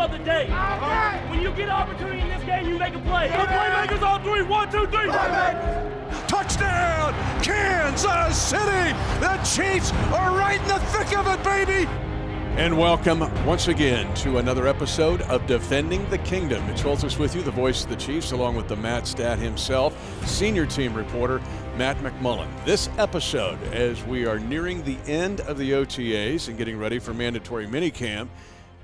of the day. When you get an opportunity in this game, you make a play. The playmakers on three. 1, 2, 3. Touchdown, Kansas City! The Chiefs are right in the thick of it, baby! And welcome once again to another episode of Defending the Kingdom. Mitch Holthus with you, the voice of the Chiefs, along with the Matt Stat himself, senior team reporter Matt McMullen. This episode, as we are nearing the end of the OTAs and getting ready for mandatory minicamp,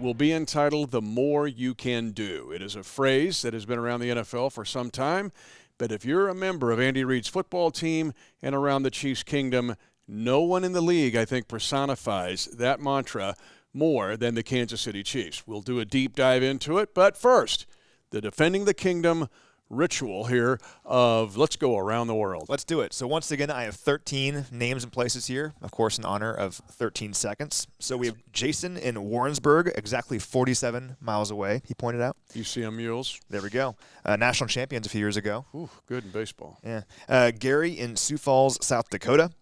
will be entitled The More You Can Do. It is a phrase that has been around the NFL for some time, but if you're a member of Andy Reid's football team and around the Chiefs Kingdom, no one in the league, I think, personifies that mantra more than the Kansas City Chiefs. We'll do a deep dive into it, but first, the Defending the Kingdom ritual here of let's go around the world. Let's do it. So once again, I have 13 names and places here, of course, in honor of 13 seconds. So we have Jason in Warrensburg, exactly 47 miles away, he pointed out. UCM Mules. There we go. National champions a few years ago. Ooh, good in baseball. Yeah. Gary in Sioux Falls, South Dakota.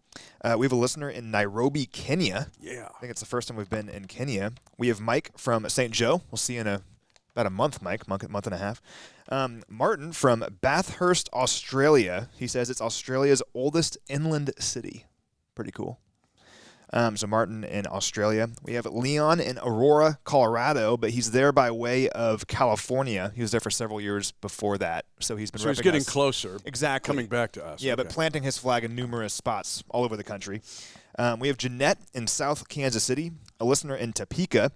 We have a listener in Nairobi, Kenya. Yeah. I think it's the first time we've been in Kenya. We have Mike from St. Joe. We'll see you in about a month, Mike, month and a half. Martin from Bathurst, Australia. He says it's Australia's oldest inland city. Pretty cool. So Martin in Australia. We have Leon in Aurora, Colorado, but he's there by way of California. He was there for several years before that, so he's been. So he's getting closer. Exactly. Coming back to us. Yeah, okay. but planting his flag in numerous spots all over the country. We have Jeanette in South Kansas City, a listener in Topeka,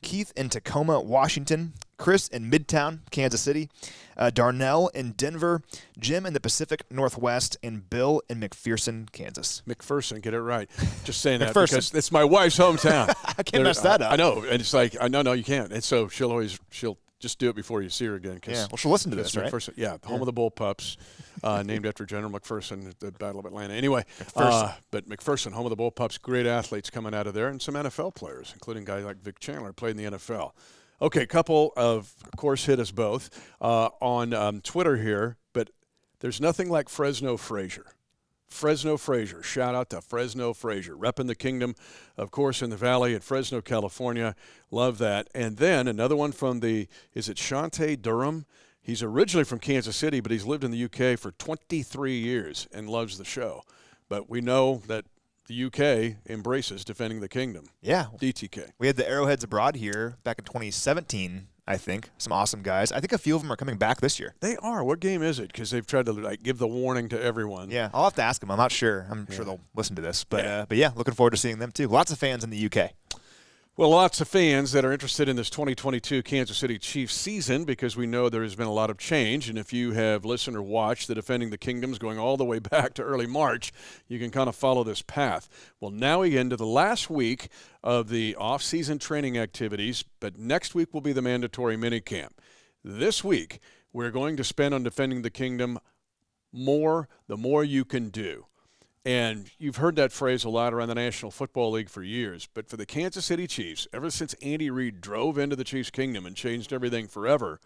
Keith in Tacoma, Washington, Chris in Midtown, Kansas City, Darnell in Denver, Jim in the Pacific Northwest, and Bill in McPherson, Kansas. McPherson, get it right. Just saying that because it's my wife's hometown. I can't mess that up. I know, and it's like, no, you can't. And so she'll just do it before you see her again. Yeah, well, she'll listen to this, right? McPherson, yeah, home of the Bull Pups, named after General McPherson at the Battle of Atlanta. Anyway, but McPherson, home of the Bull Pups, great athletes coming out of there, and some NFL players, including guys like Vic Chandler, played in the NFL. Okay, a couple of course, hit us both on Twitter here, but there's nothing like Fresno Frazier. Fresno Frazier. Shout out to Fresno Frazier. Repping the kingdom, of course, in the Valley at Fresno, California. Love that. And then another one from is it Shante Durham? He's originally from Kansas City, but he's lived in the UK for 23 years and loves the show. But we know that the UK embraces Defending the Kingdom. Yeah. DTK. We had the Arrowheads Abroad here back in 2017, I think. Some awesome guys. I think a few of them are coming back this year. They are. What game is it? Because they've tried to give the warning to everyone. Yeah, I'll have to ask them. I'm not sure. I'm sure they'll listen to this. But yeah, looking forward to seeing them too. Lots of fans in the UK. Well, lots of fans that are interested in this 2022 Kansas City Chiefs season because we know there has been a lot of change. And if you have listened or watched the Defending the Kingdoms going all the way back to early March, you can kind of follow this path. Well, now we get into the last week of the off-season training activities, but next week will be the mandatory minicamp. This week, we're going to spend on Defending the Kingdom the more you can do. And you've heard that phrase a lot around the National Football League for years. But for the Kansas City Chiefs, ever since Andy Reid drove into the Chiefs' kingdom and changed everything forever,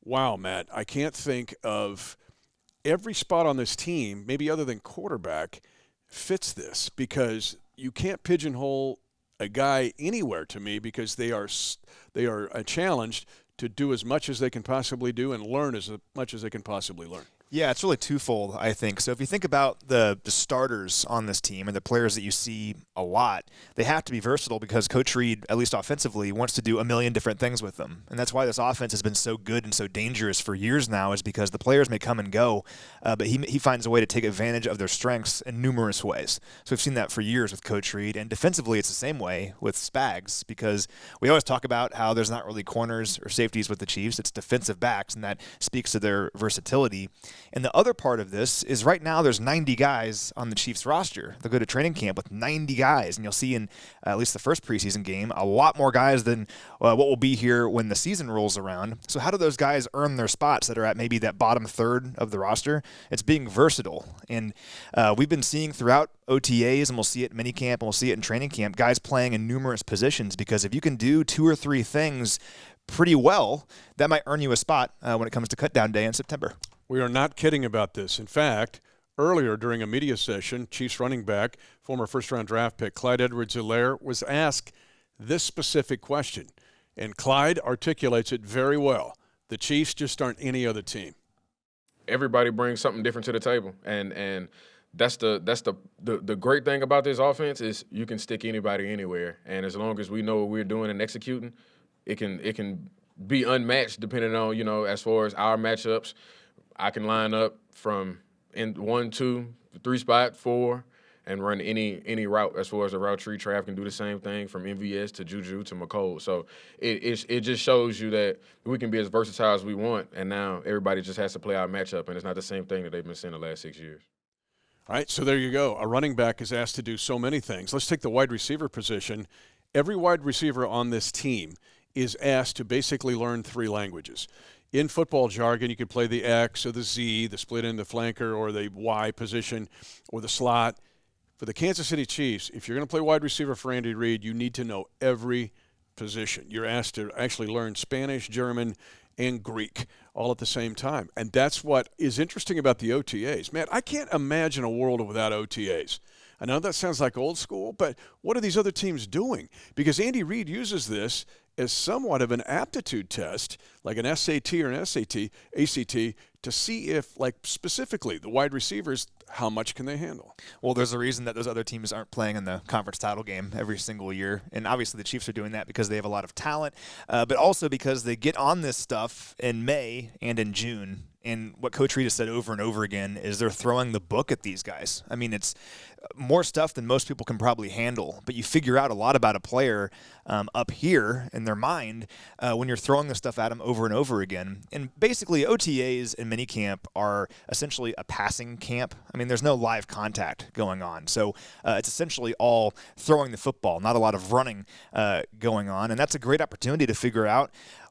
wow, Matt, I can't think of every spot on this team, maybe other than quarterback, fits this. Because you can't pigeonhole a guy anywhere to me because they are challenged to do as much as they can possibly do and learn as much as they can possibly learn. Yeah, it's really twofold, I think. So if you think about the starters on this team and the players that you see a lot, they have to be versatile because Coach Reid, at least offensively, wants to do a million different things with them. And that's why this offense has been so good and so dangerous for years now, is because the players may come and go, but he finds a way to take advantage of their strengths in numerous ways. So we've seen that for years with Coach Reid. And defensively, it's the same way with Spags, because we always talk about how there's not really corners or safeties with the Chiefs. It's defensive backs, and that speaks to their versatility. And the other part of this is right now there's 90 guys on the Chiefs roster. They'll go to training camp with 90 guys, and you'll see in at least the first preseason game a lot more guys than what will be here when the season rolls around. So how do those guys earn their spots that are at maybe that bottom third of the roster? It's being versatile. And we've been seeing throughout OTAs, and we'll see it in minicamp, and we'll see it in training camp, guys playing in numerous positions, because if you can do 2 or 3 things pretty well, that might earn you a spot when it comes to cutdown day in September. We are not kidding about this. In fact, earlier during a media session, Chiefs running back, former first-round draft pick Clyde Edwards-Helaire was asked this specific question. And Clyde articulates it very well. The Chiefs just aren't any other team. Everybody brings something different to the table, and that's the great thing about this offense is you can stick anybody anywhere, and as long as we know what we're doing and executing, it can be unmatched depending on, you know, as far as our matchups. I can line up from in 1, 2, 3 spot, 4, and run any route as far as the route tree. Trav can do the same thing from MVS to Juju to McCole. So it just shows you that we can be as versatile as we want, and now everybody just has to play our matchup, and it's not the same thing that they've been seeing the last 6 years. All right, so there you go. A running back is asked to do so many things. Let's take the wide receiver position. Every wide receiver on this team is asked to basically learn 3 languages. In football jargon, you could play the X or the Z, the split end, the flanker, or the Y position, or the slot. For the Kansas City Chiefs, if you're going to play wide receiver for Andy Reid, you need to know every position. You're asked to actually learn Spanish, German, and Greek all at the same time. And that's what is interesting about the OTAs. Man, I can't imagine a world without OTAs. I know that sounds like old school, but what are these other teams doing? Because Andy Reid uses this as somewhat of an aptitude test, like an SAT or an ACT, to see if, like specifically, the wide receivers, how much can they handle? Well, there's a reason that those other teams aren't playing in the conference title game every single year. And obviously the Chiefs are doing that because they have a lot of talent, but also because they get on this stuff in May and in June. And what Coach Reid has said over and over again is they're throwing the book at these guys. I mean, it's more stuff than most people can probably handle, but you figure out a lot about a player up here in their mind when you're throwing this stuff at them over and over again. And basically, OTAs and minicamp are essentially a passing camp. I mean, there's no live contact going on. So it's essentially all throwing the football, not a lot of running going on. And that's a great opportunity to figure out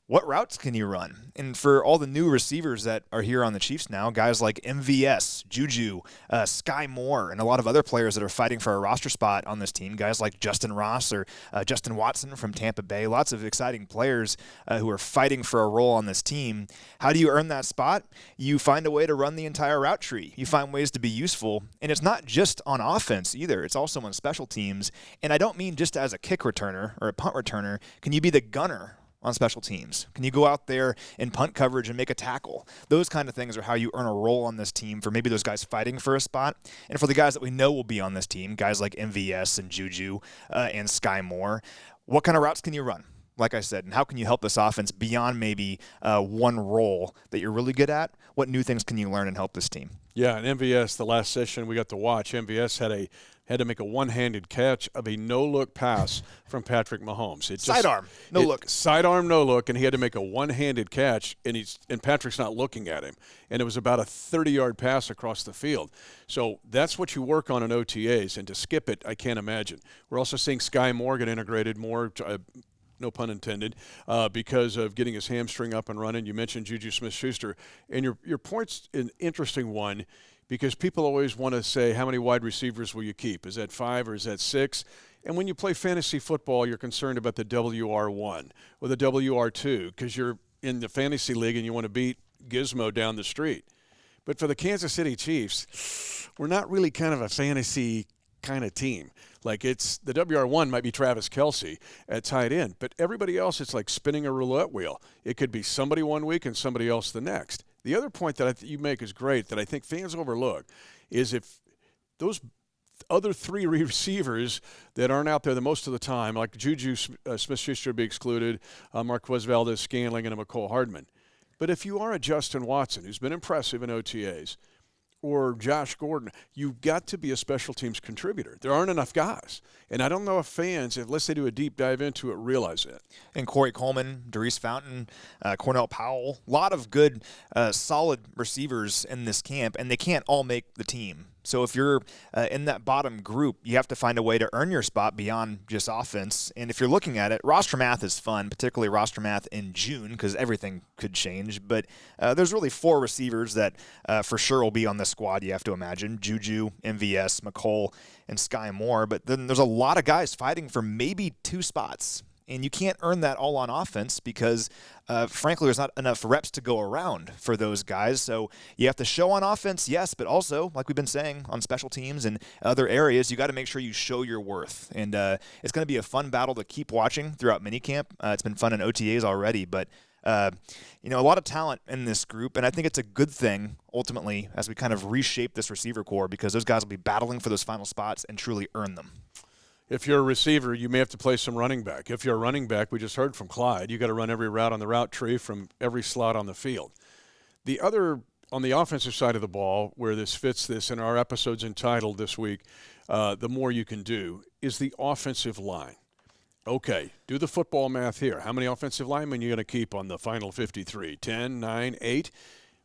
what routes can you run? And for all the new receivers that are here on the Chiefs now, guys like MVS, Juju, Sky Moore, and a lot of other players that are fighting for a roster spot on this team, guys like Justin Ross or Justin Watson from Tampa Bay, lots of exciting players who are fighting for a role on this team. How do you earn that spot? You find a way to run the entire route tree. You find ways to be useful, and it's not just on offense either. It's also on special teams, and I don't mean just as a kick returner or a punt returner. Can you be the gunner on special teams? Can you go out there in punt coverage and make a tackle? Those kind of things are how you earn a role on this team for maybe those guys fighting for a spot. And for the guys that we know will be on this team, guys like MVS and Juju and Sky Moore, what kind of routes can you run? Like I said, and how can you help this offense beyond maybe one role that you're really good at? What new things can you learn and help this team? Yeah, and MVS, the last session we got to watch, MVS had to make a one-handed catch of a no-look pass from Patrick Mahomes. Sidearm, no look. Sidearm, no look, and he had to make a one-handed catch, and Patrick's not looking at him. And it was about a 30-yard pass across the field. So that's what you work on in OTAs, and to skip it, I can't imagine. We're also seeing Sky Moore get integrated more, no pun intended, because of getting his hamstring up and running. You mentioned Juju Smith-Schuster, and your point's an interesting one, because people always want to say, how many wide receivers will you keep? Is that 5 or is that 6? And when you play fantasy football, you're concerned about the WR1 or the WR2 because you're in the fantasy league and you want to beat Gizmo down the street. But for the Kansas City Chiefs, we're not really kind of a fantasy kind of team. Like it's the WR1 might be Travis Kelce at tight end, but everybody else, it's like spinning a roulette wheel. It could be somebody one week and somebody else the next. The other point that you make is great that I think fans overlook is if those other 3 receivers that aren't out there the most of the time, like Juju Smith-Schuster would be excluded, Marquez Valdez-Scantling, and a McCole Hardman. But if you are a Justin Watson, who's been impressive in OTAs, or Josh Gordon, you've got to be a special teams contributor. There aren't enough guys. And I don't know if fans, unless they do a deep dive into it, realize it. And Corey Coleman, Darius Fountain, Cornell Powell, a lot of good, solid receivers in this camp, and they can't all make the team. So if you're in that bottom group, you have to find a way to earn your spot beyond just offense. And if you're looking at it, roster math is fun, particularly roster math in June because everything could change. But there's really 4 receivers that for sure will be on the squad, you have to imagine. Juju, MVS, McCole, and Sky Moore. But then there's a lot of guys fighting for maybe 2 spots. And you can't earn that all on offense because, frankly, there's not enough reps to go around for those guys. So you have to show on offense, yes, but also, like we've been saying, on special teams and other areas, you got to make sure you show your worth. And it's going to be a fun battle to keep watching throughout minicamp. It's been fun in OTAs already, but a lot of talent in this group, and I think it's a good thing, ultimately, as we kind of reshape this receiver core, because those guys will be battling for those final spots and truly earn them. If you're a receiver, you may have to play some running back. If you're a running back, we just heard from Clyde, you got to run every route on the route tree from every slot on the field. The other, on the offensive side of the ball, where this fits this, and our episode's entitled this week, The More You Can Do, is the offensive line. Okay, do the football math here. How many offensive linemen are you going to keep on the final 53? 10, 9, 8?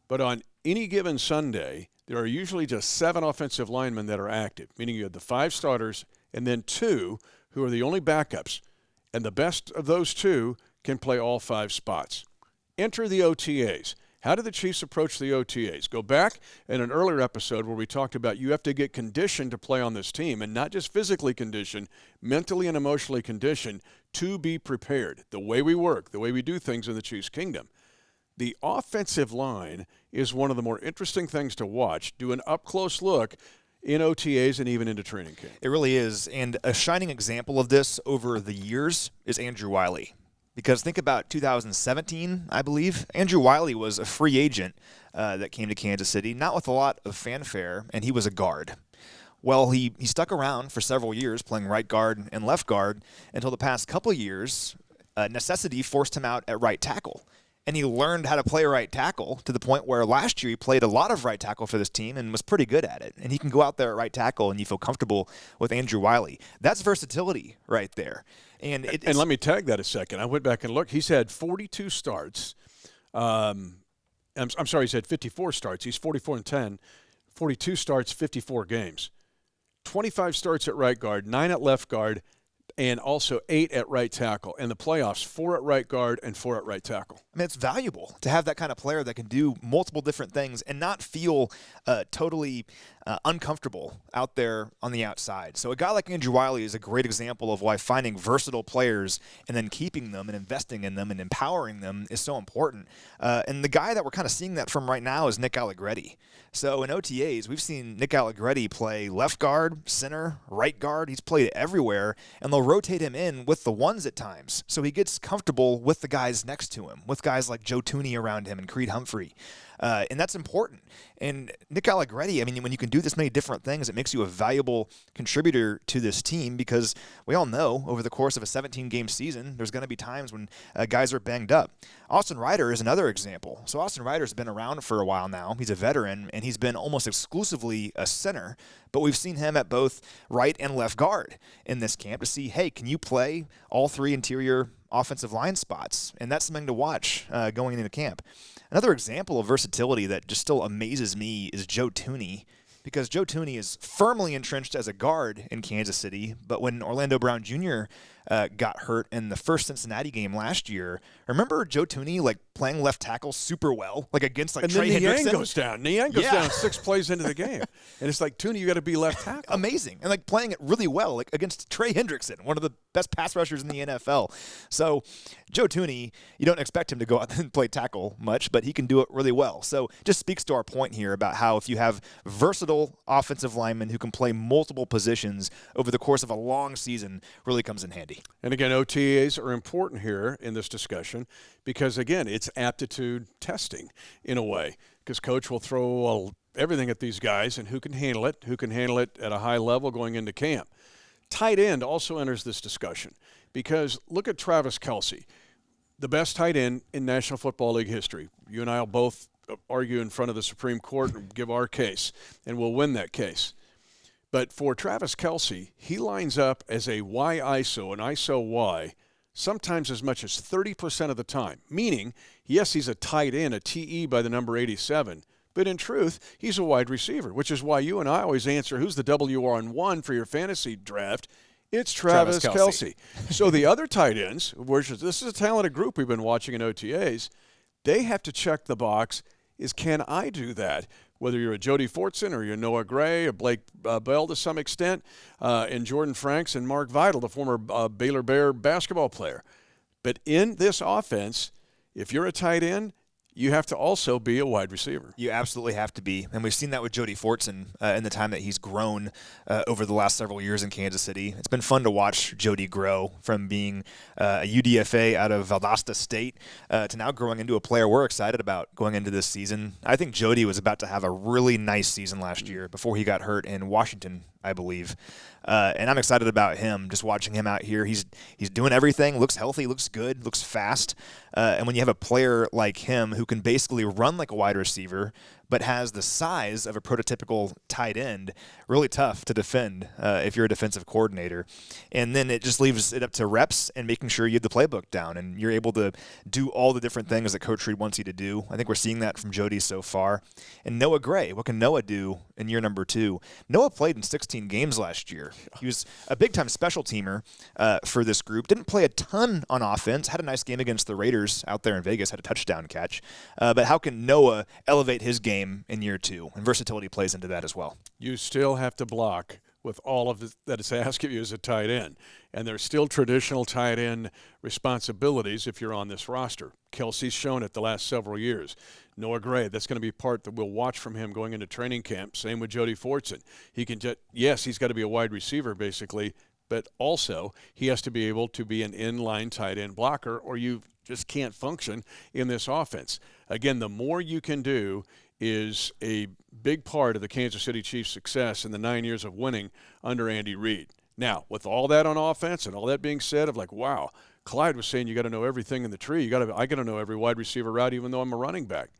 But on any given Sunday, there are usually just 7 offensive linemen that are active, meaning you have the 5 starters and then 2 who are the only backups. And the best of those 2 can play all 5 spots. Enter the OTAs. How did the Chiefs approach the OTAs? Go back in an earlier episode where we talked about you have to get conditioned to play on this team, and not just physically conditioned, mentally and emotionally conditioned to be prepared. The way we work, the way we do things in the Chiefs Kingdom. The offensive line is one of the more interesting things to watch. Do an up-close look in OTAs and even into training camp. It really is, and a shining example of this over the years is Andrew Wiley. Because think about 2017, I believe. Andrew Wiley was a free agent that came to Kansas City, not with a lot of fanfare, and he was a guard. Well, he stuck around for several years playing right guard and left guard until the past couple of years, necessity forced him out at right tackle. And he learned how to play right tackle to the point where last year he played a lot of right tackle for this team and was pretty good at it. And he can go out there at right tackle and you feel comfortable with Andrew Wiley. That's versatility right there. And let me tag that a second. I went back and looked. He's had 42 starts. I'm sorry, he's had 54 starts. He's 44-10. 42 starts, 54 games. 25 starts at right guard, 9 at left guard, and also 8 at right tackle. In the playoffs, 4 at right guard and 4 at right tackle. I mean, it's valuable to have that kind of player that can do multiple different things and not feel totally uncomfortable out there on the outside. So a guy like Andrew Wiley is a great example of why finding versatile players and then keeping them and investing in them and empowering them is so important. And the guy that we're kind of seeing that from right now is Nick Allegretti. So in OTAs, we've seen Nick Allegretti play left guard, center, right guard. He's played everywhere, and they'll rotate him in with the ones at times. So he gets comfortable with the guys next to him, with guys like Joe Tooney around him and Creed Humphrey. And that's important. And Nick Allegretti, I mean, when you can do this many different things, it makes you a valuable contributor to this team because we all know over the course of a 17-game season, there's going to be times when guys are banged up. Austin Ryder is another example. So Austin Ryder's been around for a while now. He's a veteran, and he's been almost exclusively a center. But we've seen him at both right and left guard in this camp to see, hey, can you play all 3 interior offensive line spots? And that's something to watch going into camp. Another example of versatility that just still amazes me is Joe Tooney, because Joe Tooney is firmly entrenched as a guard in Kansas City, but when Orlando Brown Jr. Got hurt in the first Cincinnati game last year, remember Joe Tooney like playing left tackle super well, like against like Trey Hendrickson? And then Niang goes down 6 plays into the game. And it's like, Tooney, you got to be left tackle. Amazing. And like playing it really well, like against Trey Hendrickson, one of the best pass rushers in the NFL. So Joe Tooney, you don't expect him to go out and play tackle much, but he can do it really well. So just speaks to our point here about how if you have versatile offensive linemen who can play multiple positions over the course of a long season, really comes in handy. And again, OTAs are important here in this discussion because, again, it's aptitude testing in a way because Coach will throw everything at these guys and who can handle it at a high level going into camp. Tight end also enters this discussion because look at Travis Kelce, the best tight end in National Football League history. You and I will both argue in front of the Supreme Court and give our case, and we'll win that case. But for Travis Kelce, he lines up as a Y ISO, an ISO Y, sometimes as much as 30% of the time. Meaning, yes, he's a tight end, a TE by the number 87, but in truth, he's a wide receiver, which is why you and I always answer, who's the WR1 for your fantasy draft? It's Travis Kelce. So the other tight ends, this is a talented group we've been watching in OTAs, they have to check the box is, can I do that? whether you're a Jody Fortson or you're Noah Gray or Blake Bell to some extent, and Jordan Franks and Mark Vidal, the former Baylor Bear basketball player. But in this offense, if you're a tight end, you have to also be a wide receiver. You absolutely have to be. And we've seen that with Jody Fortson in the time that he's grown over the last several years in Kansas City. It's been fun to watch Jody grow from being a UDFA out of Valdosta State to now growing into a player we're excited about going into this season. I think Jody was about to have a really nice season last year before he got hurt in Washington, I believe. And I'm excited about him, just watching him out here. He's doing everything, looks healthy, looks good, looks fast. And when you have a player like him who can basically run like a wide receiver but has the size of a prototypical tight end, really tough to defend if you're a defensive coordinator. And then it just leaves it up to reps and making sure you have the playbook down and you're able to do all the different things that Coach Reed wants you to do. I think we're seeing that from Jody so far. And Noah Gray, what can Noah do in year number 2? Noah played in 16 games last year. He was a big-time special teamer for this group. Didn't play a ton on offense. Had a nice game against the Raiders out there in Vegas. Had a touchdown catch. But how can Noah elevate his game in year 2? And versatility plays into that as well. You still have to block with all of that is asked of you as a tight end. And there's still traditional tight end responsibilities if you're on this roster. Kelsey's shown it the last several years. Noah Gray, that's going to be part that we'll watch from him going into training camp. Same with Jody Fortson. He can yes, he's got to be a wide receiver basically, but also he has to be able to be an inline tight end blocker or you just can't function in this offense. Again, the more you can do is a big part of the Kansas City Chiefs' success in the 9 years of winning under Andy Reid. Now, with all that on offense and all that being said of like, wow, Clyde was saying you got to know everything in the tree. I got to know every wide receiver route even though I'm a running back.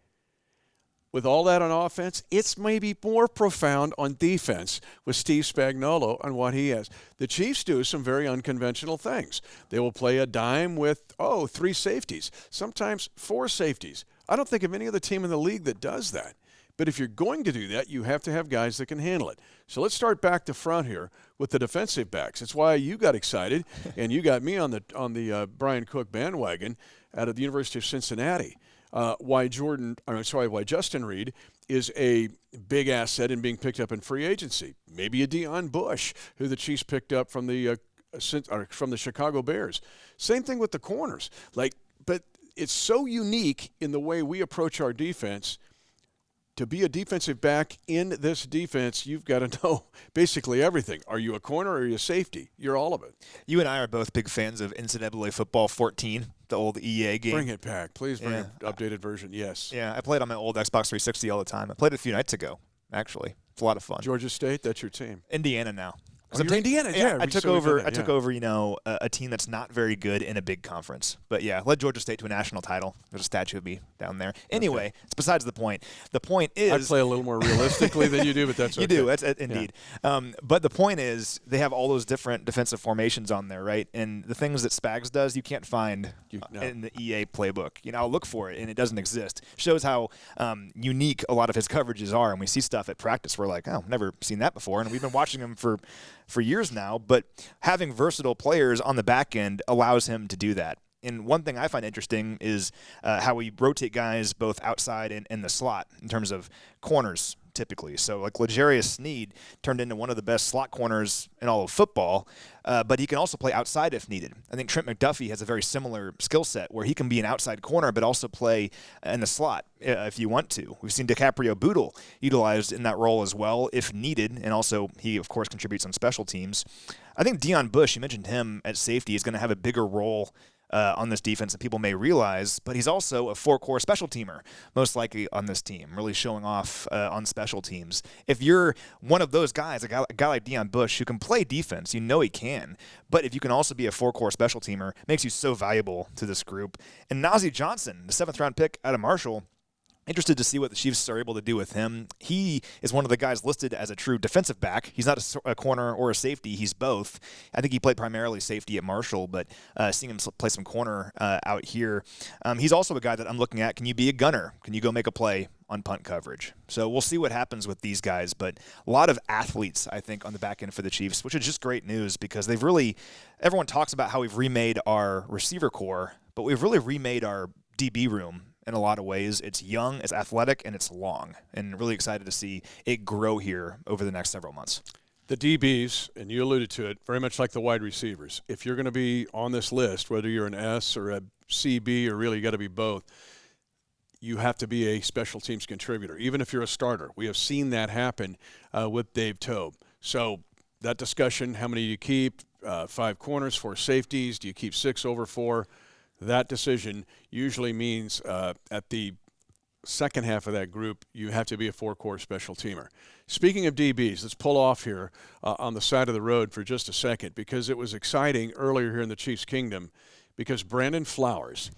With all that on offense, it's maybe more profound on defense with Steve Spagnuolo and what he has. The Chiefs do some very unconventional things. They will play a dime with, 3 safeties, sometimes 4 safeties. I don't think of any other team in the league that does that. But if you're going to do that, you have to have guys that can handle it. So let's start back to front here with the defensive backs. That's why you got excited, and you got me on the Brian Cook bandwagon out of the University of Cincinnati. Why Justin Reed is a big asset in being picked up in free agency. Maybe a Deion Bush, who the Chiefs picked up from the Chicago Bears. Same thing with the corners. But it's so unique in the way we approach our defense. To be a defensive back in this defense, you've got to know basically everything. Are you a corner or are you a safety? You're all of it. You and I are both big fans of NCAA Football 14, the old EA game. Bring it back. Please bring an updated version. Yes. Yeah, I played on my old Xbox 360 all the time. I played it a few nights ago, actually. It's a lot of fun. Georgia State, that's your team. Indiana now. Indiana, yeah. I took over, a team that's not very good in a big conference. But, yeah, led Georgia State to a national title. There's a statue of me down there. Anyway, It's besides the point. The point is – I play a little more realistically than you do, but that's okay. You do, indeed. Yeah. But the point is they have all those different defensive formations on there, right? And the things that Spags does you can't find in the EA playbook. I'll look for it, and it doesn't exist. Shows how unique a lot of his coverages are. And we see stuff at practice. We're like, never seen that before. And we've been watching him for years now, but having versatile players on the back end allows him to do that. And one thing I find interesting is how we rotate guys both outside and in the slot in terms of corners typically. So like L'Jarius Sneed turned into one of the best slot corners in all of football, but he can also play outside if needed. I think Trent McDuffie has a very similar skill set where he can be an outside corner but also play in the slot if you want to. We've seen DiCaprio Bootle utilized in that role as well if needed, and also he, of course, contributes on special teams. I think Deion Bush, you mentioned him at safety, is going to have a bigger role on this defense than people may realize, but he's also a 4-core special teamer, most likely on this team, really showing off on special teams. If you're one of those guys, a guy like Deion Bush who can play defense, you know he can, but if you can also be a 4-core special teamer, it makes you so valuable to this group. And Najee Johnson, the 7th-round pick out of Marshall, interested to see what the Chiefs are able to do with him. He is one of the guys listed as a true defensive back. He's not a corner or a safety. He's both. I think he played primarily safety at Marshall, but seeing him play some corner out here. He's also a guy that I'm looking at. Can you be a gunner? Can you go make a play on punt coverage? So we'll see what happens with these guys, but a lot of athletes, I think, on the back end for the Chiefs, which is just great news because everyone talks about how we've remade our receiver core, but we've really remade our DB room in a lot of ways. It's young, it's athletic, and it's long. And really excited to see it grow here over the next several months. The DBs, and you alluded to it, very much like the wide receivers. If you're going to be on this list, whether you're an S or a CB or really you got to be both, you have to be a special teams contributor, even if you're a starter. We have seen that happen with Dave Tobe. So that discussion, how many do you keep? 5 corners, 4 safeties. Do you keep 6 over 4? That decision usually means at the second half of that group, you have to be a 4-core special teamer. Speaking of DBs, let's pull off here on the side of the road for just a second, because it was exciting earlier here in the Chiefs' Kingdom, because Brandon Flowers,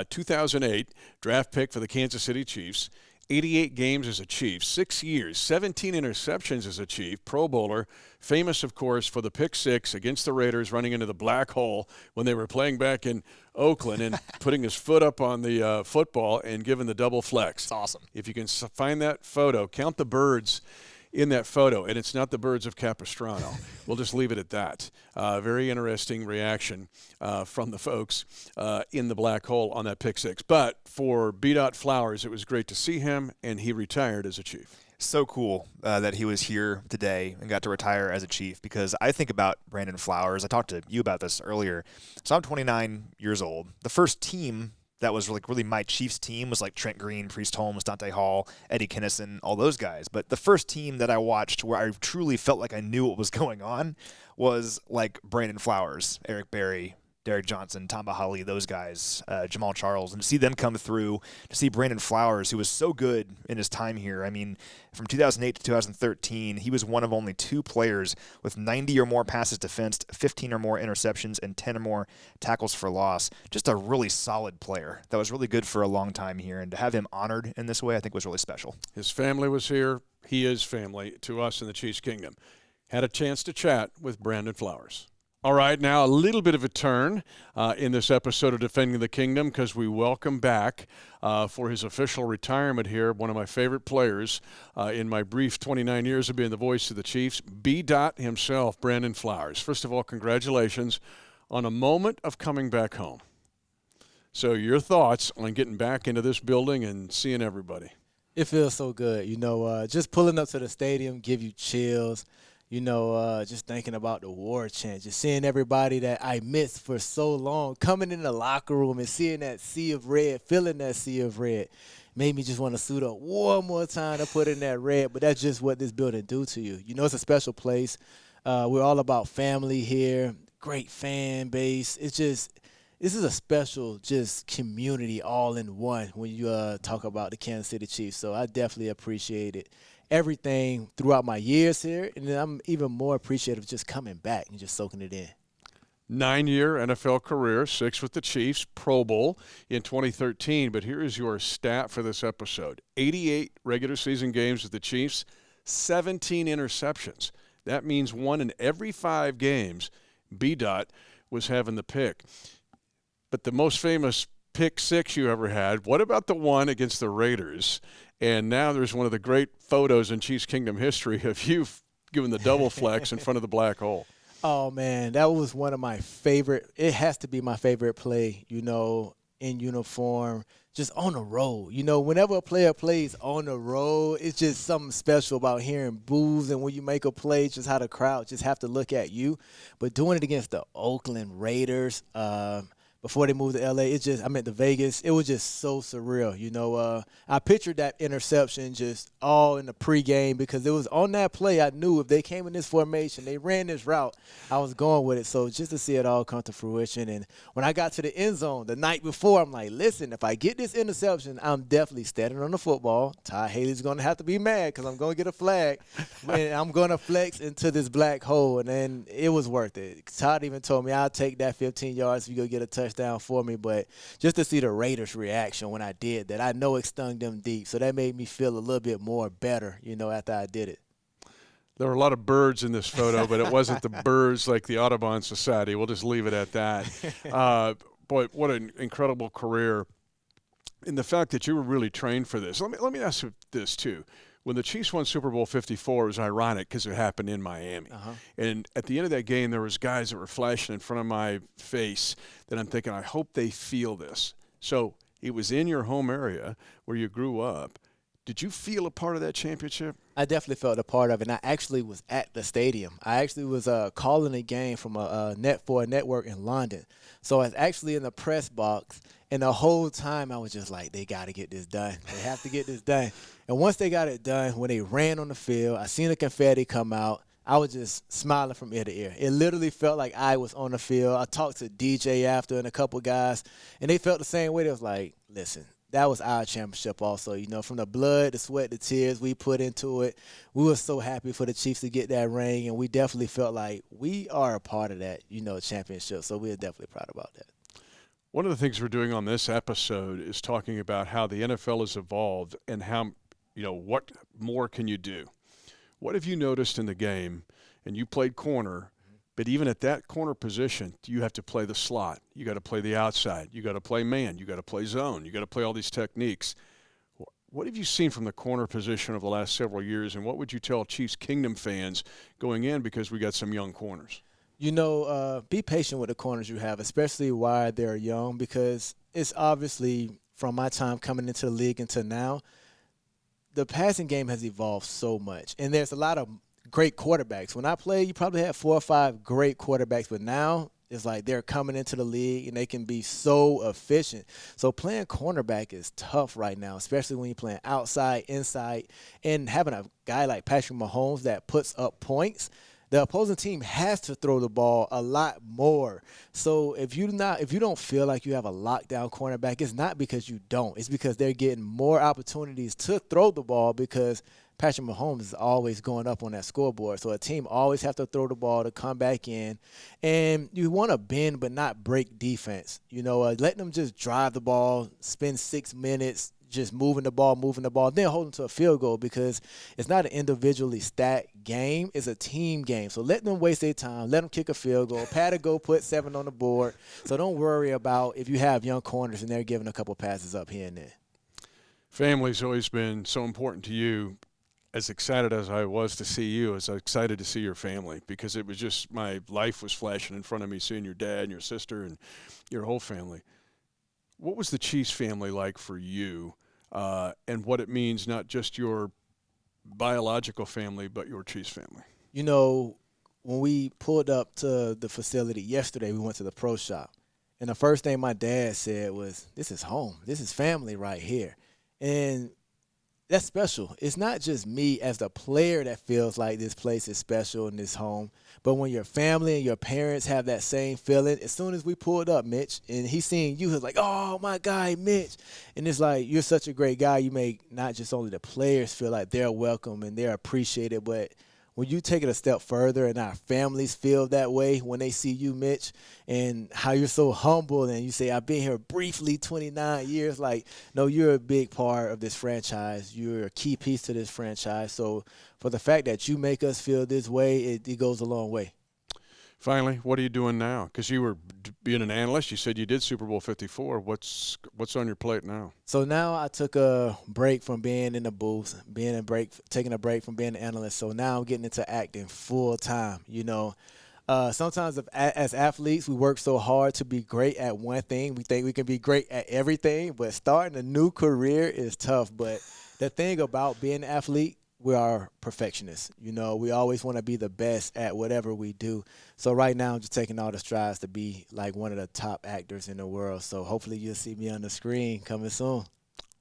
2008 draft pick for the Kansas City Chiefs, 88 games as a Chief, 6 years, 17 interceptions as a Chief, Pro Bowler, famous, of course, for the pick 6 against the Raiders running into the black hole when they were playing back in Oakland and putting his foot up on the football and giving the double flex. It's awesome. If you can find that photo, count the birds in that photo, and it's not the birds of Capistrano. We'll just leave it at that. Very interesting reaction from the folks in the black hole on that pick 6. But for B. Flowers, it was great to see him, and he retired as a Chief. So cool that he was here today and got to retire as a Chief, because I think about Brandon Flowers. I talked to you about this earlier. So I'm 29 years old. The first team that was really my Chiefs team was like Trent Green, Priest Holmes, Dante Hall, Eddie Kinnison, all those guys. But the first team that I watched where I truly felt like I knew what was going on was like Brandon Flowers, Eric Berry, Derek Johnson, Tom Bahali, those guys, Jamal Charles, and to see them come through, to see Brandon Flowers, who was so good in his time here. I mean, from 2008 to 2013, he was one of only 2 players with 90 or more passes defensed, 15 or more interceptions, and 10 or more tackles for loss. Just a really solid player that was really good for a long time here, and to have him honored in this way, I think was really special. His family was here. He is family to us in the Chiefs Kingdom. Had a chance to chat with Brandon Flowers. All right, now a little bit of a turn in this episode of Defending the Kingdom, because we welcome back for his official retirement here one of my favorite players in my brief 29 years of being the voice of the Chiefs, B. himself, Brandon Flowers. First of all, congratulations on a moment of coming back home. So your thoughts on getting back into this building and seeing everybody? It feels so good. You know, just pulling up to the stadium give you chills. You know, just thinking about the war chant, just seeing everybody that I missed for so long, coming in the locker room and seeing that sea of red, feeling that sea of red, made me just want to suit up one more time to put in that red. But that's just what this building do to you. You know, it's a special place. We're all about family here, great fan base. It's just, this is a special just community all in one when you talk about the Kansas City Chiefs. So I definitely appreciate it. Everything throughout my years here, and then I'm even more appreciative just coming back and just soaking it in. 9-year NFL career, 6 with the Chiefs, Pro Bowl in 2013. But here is your stat for this episode. 88 regular season games with the Chiefs, 17 interceptions. That means 1 in every 5 games, B. was having the pick. But the most famous pick 6 you ever had, what about the one against the Raiders? And now there's one of the great photos in Chiefs Kingdom history of you giving the double flex in front of the black hole. Oh, man, that was one of my favorite. It has to be my favorite play, you know, in uniform, just on the road. You know, whenever a player plays on the road, it's just something special about hearing boos, and when you make a play, just how the crowd just have to look at you. But doing it against the Oakland Raiders, before they moved to L.A., I meant to Vegas. It was just so surreal. You know, I pictured that interception just all in the pregame, because it was on that play I knew if they came in this formation, they ran this route, I was going with it. So just to see it all come to fruition. And when I got to the end zone the night before, I'm like, listen, if I get this interception, I'm definitely standing on the football. Ty Haley's going to have to be mad because I'm going to get a flag. And I'm going to flex into this black hole. And then it was worth it. Todd even told me I'll take that 15 yards if you go get a touchdown for me. But just to see the Raiders' reaction when I did that, I know it stung them deep. So that made me feel a little bit more better, you know, after I did it. There were a lot of birds in this photo, but it wasn't the birds like the Audubon Society. We'll just leave it at that. Boy, what an incredible career. And the fact that you were really trained for this. Let me ask you this, too. When the Chiefs won Super Bowl 54, it was ironic because it happened in Miami. And at the end of that game, there was guys that were flashing in front of my face that I'm thinking, I hope they feel this. So It was in your home area where you grew up. Did you feel a part of that championship? I definitely felt a part of it. And I actually was at the stadium. I actually was calling a game from a network in London. So I was actually in the press box, and the whole time I was just like, they got to get this done. They have to get this done. And once they got it done, when they ran on the field, I seen the confetti come out. I was just smiling from ear to ear. It literally felt like I was on the field. I talked to DJ after and a couple guys, and they felt the same way. They was like, listen, that was our championship also. You know, from the blood, the sweat, the tears we put into it, we were so happy for the Chiefs to get that ring, and we definitely felt like we are a part of that, championship. So we're definitely proud about that. One of the things we're doing on this episode is talking about how the NFL has evolved and how, what more can you do? What have you noticed in the game? And you played corner, but even at that corner position, you have to play the slot. You got to play the outside. You got to play man. You got to play zone. You got to play all these techniques. What have you seen from the corner position over the last several years, and what would you tell Chiefs Kingdom fans going in, because we got some young corners? Be patient with the corners you have, especially while they're young, because it's obviously from my time coming into the league until now, the passing game has evolved so much, and there's a lot of great quarterbacks. When I played, you probably had 4 or 5 great quarterbacks, but now it's like they're coming into the league and they can be so efficient. So playing cornerback is tough right now, especially when you're playing outside, inside, and having a guy like Patrick Mahomes that puts up points. The opposing team has to throw the ball a lot more. So if you don't feel like you have a lockdown cornerback, it's not because you don't. It's because they're getting more opportunities to throw the ball, because Patrick Mahomes is always going up on that scoreboard. So a team always have to throw the ball to come back in. And you want to bend but not break defense. Letting them just drive the ball, spend 6 minutes just moving the ball, then hold them to a field goal, because it's not an individually stacked game. It's a team game. So let them waste their time. Let them kick a field goal. Pat go put 7 on the board. So don't worry about if you have young corners and they're giving a couple passes up here and there. Family's always been so important to you. As excited as I was to see you, as excited to see your family, because it was just, my life was flashing in front of me, seeing your dad and your sister and your whole family. What was the Chiefs family like for you? And what it means, not just your biological family, but your Chiefs family. When we pulled up to the facility yesterday, we went to the pro shop. And the first thing my dad said was, this is home. This is family right here. And that's special. It's not just me as the player that feels like this place is special and this home, but when your family and your parents have that same feeling. As soon as we pulled up, Mitch, and he seen you, he was like, oh, my guy, Mitch. And it's like, you're such a great guy. You make not just only the players feel like they're welcome and they're appreciated, but when you take it a step further and our families feel that way when they see you, Mitch, and how you're so humble and you say, I've been here briefly 29 years. Like, no, you're a big part of this franchise. You're a key piece to this franchise. So for the fact that you make us feel this way, it goes a long way. Finally, what are you doing now? Because you were being an analyst. You said you did Super Bowl 54. What's on your plate now? So now I took a break from being in the booth, taking a break from being an analyst. So now I'm getting into acting full time. Sometimes as athletes, we work so hard to be great at one thing. We think we can be great at everything, but starting a new career is tough. But the thing about being an athlete, we are perfectionists. We always want to be the best at whatever we do. So right now I'm just taking all the strides to be like one of the top actors in the world. So hopefully you'll see me on the screen coming soon.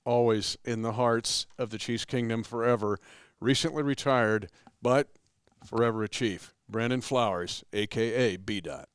Always in the hearts of the Chiefs Kingdom forever. Recently retired, but forever a Chief. Brandon Flowers, a.k.a. B-Dot.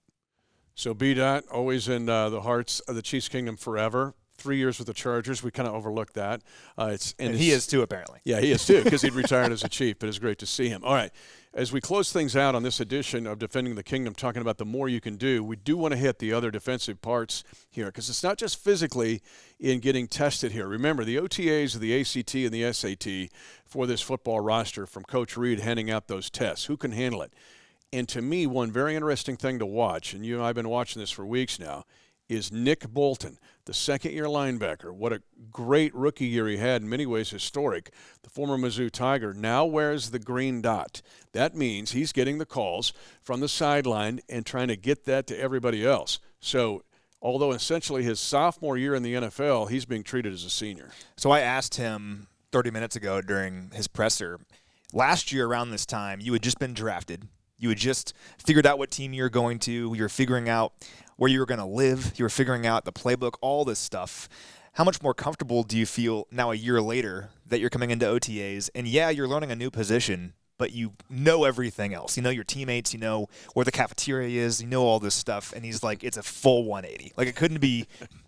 So B-Dot, always in the hearts of the Chiefs Kingdom forever. 3 years with the Chargers. We kind of overlooked that. And he is too, apparently. Yeah, he is too, because he'd retired as a Chief, but it's great to see him. All right, as we close things out on this edition of Defending the Kingdom, talking about the more you can do, we do want to hit the other defensive parts here, because it's not just physically in getting tested here. Remember, the OTAs, the ACT, and the SAT for this football roster, from Coach Reed handing out those tests. Who can handle it? And to me, one very interesting thing to watch, and you and I have been watching this for weeks now, is Nick Bolton, the second-year linebacker. What a great rookie year he had, in many ways historic. The former Mizzou Tiger now wears the green dot. That means he's getting the calls from the sideline and trying to get that to everybody else. So although essentially his sophomore year in the NFL, he's being treated as a senior. So I asked him 30 minutes ago during his presser, last year around this time, you had just been drafted. You had just figured out what team you were going to. You were figuring out where you were going to live. You were figuring out the playbook, all this stuff. How much more comfortable do you feel now a year later that you're coming into OTAs? And yeah, you're learning a new position, but you know everything else. You know your teammates. You know where the cafeteria is. You know all this stuff. And he's like, it's a full 180. Like, it couldn't be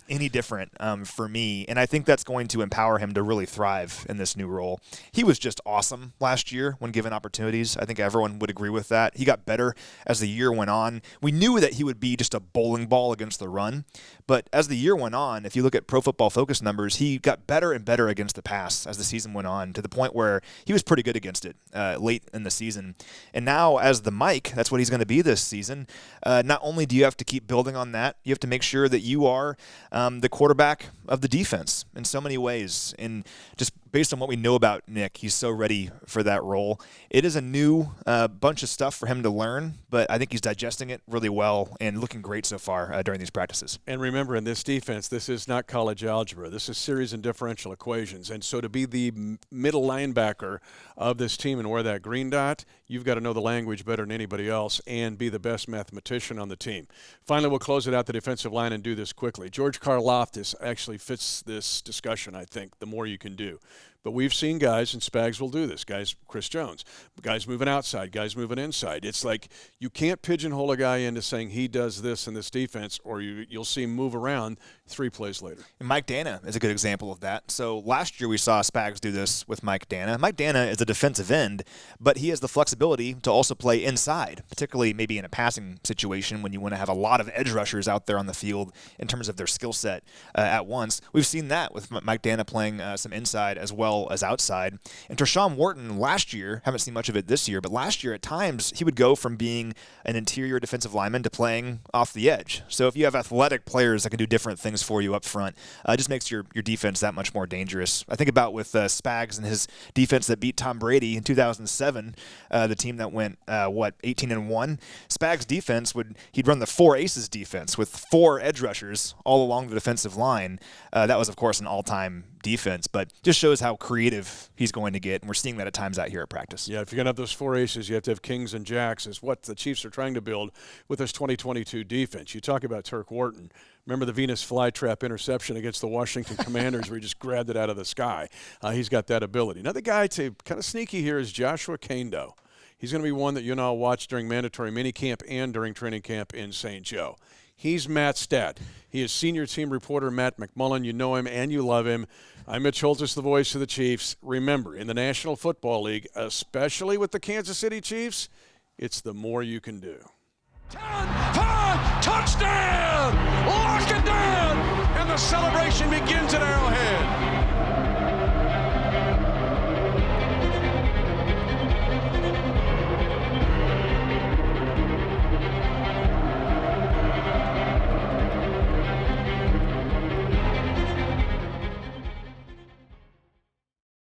any different for me. And I think that's going to empower him to really thrive in this new role. He was just awesome last year when given opportunities. I think everyone would agree with that. He got better as the year went on. We knew that he would be just a bowling ball against the run. But as the year went on, if you look at Pro Football Focus numbers, he got better and better against the pass as the season went on, to the point where he was pretty good against it late in the season. And now as the Mike, that's what he's going to be this season. Not only do you have to keep building on that, you have to make sure that you are the quarterback of the defense in so many ways. And just based on what we know about Nick, he's so ready for that role. It is a new bunch of stuff for him to learn, but I think he's digesting it really well and looking great so far during these practices. And remember, in this defense, this is not college algebra. This is series and differential equations. And so to be the middle linebacker of this team and wear that green dot, you've got to know the language better than anybody else and be the best mathematician on the team. Finally, we'll close it out the defensive line and do this quickly. George Karlaftis actually fits this discussion, I think, the more you can do. But we've seen guys, and Spags will do this, guys, Chris Jones, guys moving outside, guys moving inside. It's like you can't pigeonhole a guy into saying he does this in this defense, or you'll see him move around 3 plays later. And Mike Dana is a good example of that. So last year we saw Spags do this with Mike Dana. Mike Dana is a defensive end, but he has the flexibility to also play inside, particularly maybe in a passing situation when you want to have a lot of edge rushers out there on the field in terms of their skill set at once. We've seen that with Mike Dana playing some inside as well as outside. And Tershawn Wharton last year, haven't seen much of it this year, but last year at times he would go from being an interior defensive lineman to playing off the edge. So if you have athletic players that can do different things for you up front, it just makes your defense that much more dangerous. I think about with Spags and his defense that beat Tom Brady in 2007, the team that went 18-1. Spags' defense he'd run the 4 aces defense with 4 edge rushers all along the defensive line. That was of course an all-time defense, but just shows how creative he's going to get, and we're seeing that at times out here at practice. Yeah, if you're going to have those 4 aces, you have to have kings and jacks, is what the Chiefs are trying to build with this 2022 defense. You talk about Turk Wharton. Remember the Venus flytrap interception against the Washington Commanders where he just grabbed it out of the sky. He's got that ability. Another guy to kind of sneaky here is Joshua Kando. He's going to be one that you and I'll watch during mandatory minicamp and during training camp in St. Joe. He's Matt Stat. He is senior team reporter Matt McMullen. You know him and you love him. I'm Mitch Holthus, the voice of the Chiefs. Remember, in the National Football League, especially with the Kansas City Chiefs, it's the more you can do. 10, 5, touchdown! Lock it down! And the celebration begins.